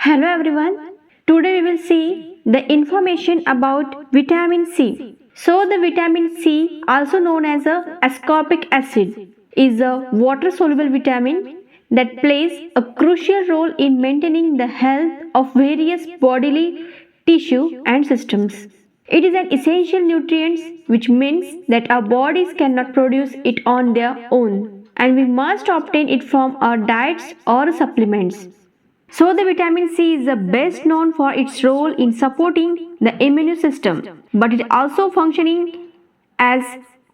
Hello everyone. Today we will see the information about vitamin C. So the vitamin C, also known as a ascorbic acid, is a water soluble vitamin that plays a crucial role in maintaining the health of various bodily tissue and systems. It is an essential nutrient, which means that our bodies cannot produce it on their own, and we must obtain it from our diets or supplements. So, the vitamin C is the best known for its role in supporting the immune system, but it also functioning as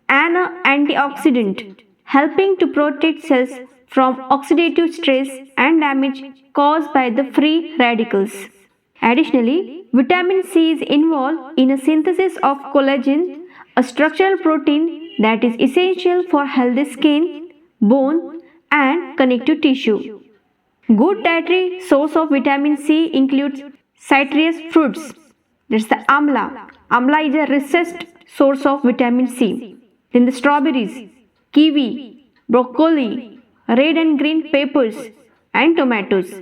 an antioxidant, helping to protect cells from oxidative stress and damage caused by the free radicals. Additionally, vitamin C is involved in a synthesis of collagen, a structural protein that is essential for healthy skin, bone, and connective tissue. Good dietary source of vitamin C includes citrus fruits. That's the amla. Amla is a recessed source of vitamin C. Then the strawberries, kiwi, broccoli, red and green peppers, and tomatoes.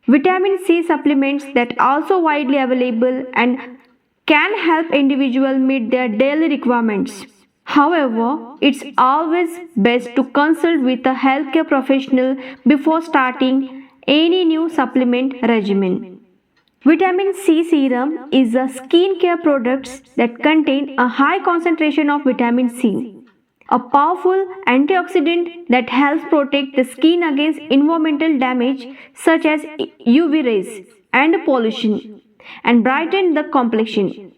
Vitamin C supplements that are also widely available and can help individuals meet their daily requirements. However, it's always best to consult with a healthcare professional before starting any new supplement regimen. Vitamin C serum is a skincare product that contain a high concentration of vitamin C, a powerful antioxidant that helps protect the skin against environmental damage such as UV rays and pollution and brighten the complexion.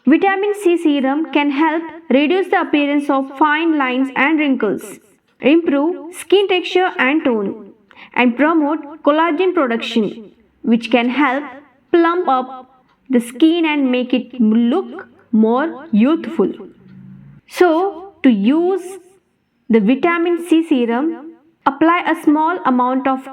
Vitamin C serum can help reduce the appearance of fine lines and wrinkles, improve skin texture and tone, and promote collagen production, which can help plump up the skin and make it look more youthful. So, to use the vitamin C serum, apply a small amount of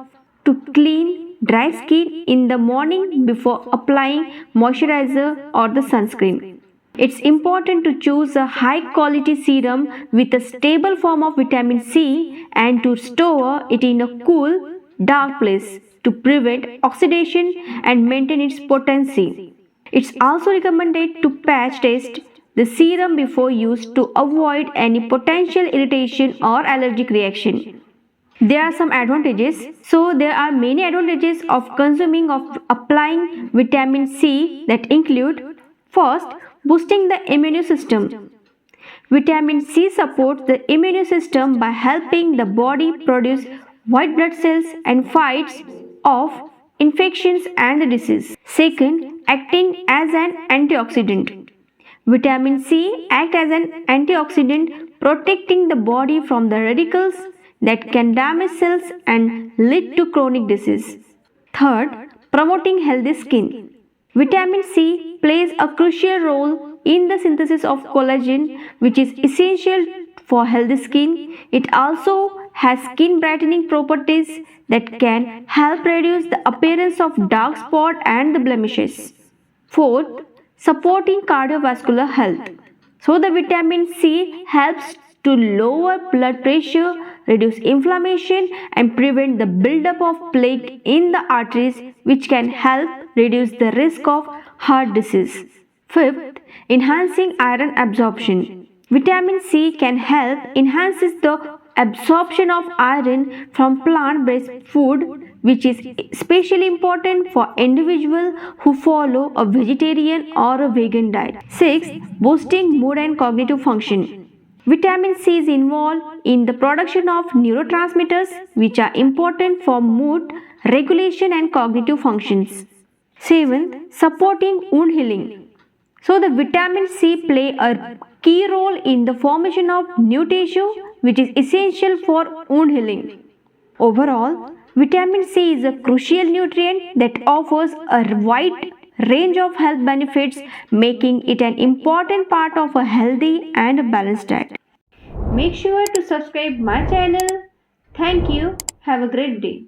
to clean dry skin in the morning before applying moisturizer or the sunscreen. It's important to choose a high quality serum with a stable form of vitamin C and to store it in a cool, dark place to prevent oxidation and maintain its potency. It's also recommended to patch test the serum before use to avoid any potential irritation or allergic reaction. There are some advantages. So there are many advantages of consuming of applying vitamin C that include: first, boosting the immune system. Vitamin C supports the immune system by helping the body produce white blood cells and fights off infections and disease. Second, acting as an antioxidant. Vitamin C acts as an antioxidant protecting the body from the radicals that can damage cells and lead to chronic disease. Third, promoting healthy skin. Vitamin C plays a crucial role in the synthesis of collagen, which is essential for healthy skin. It also has skin brightening properties that can help reduce the appearance of dark spot and the blemishes. Fourth, supporting cardiovascular health. So the vitamin C helps to lower blood pressure, reduce inflammation and prevent the buildup of plaque in the arteries, which can help reduce the risk of heart disease. Fifth, enhancing iron absorption. Vitamin C can help enhance the absorption of iron from plant-based food, which is especially important for individuals who follow a vegetarian or a vegan diet. Sixth, boosting mood and cognitive function. Vitamin C is involved in the production of neurotransmitters, which are important for mood regulation and cognitive functions. Seventh, supporting wound healing. So the vitamin C play a key role in the formation of new tissue, which is essential for wound healing. Overall, vitamin C is a crucial nutrient that offers a wide range of health benefits, making it an important part of a healthy and balanced diet. Make sure to subscribe my channel. Thank you. Have a great day.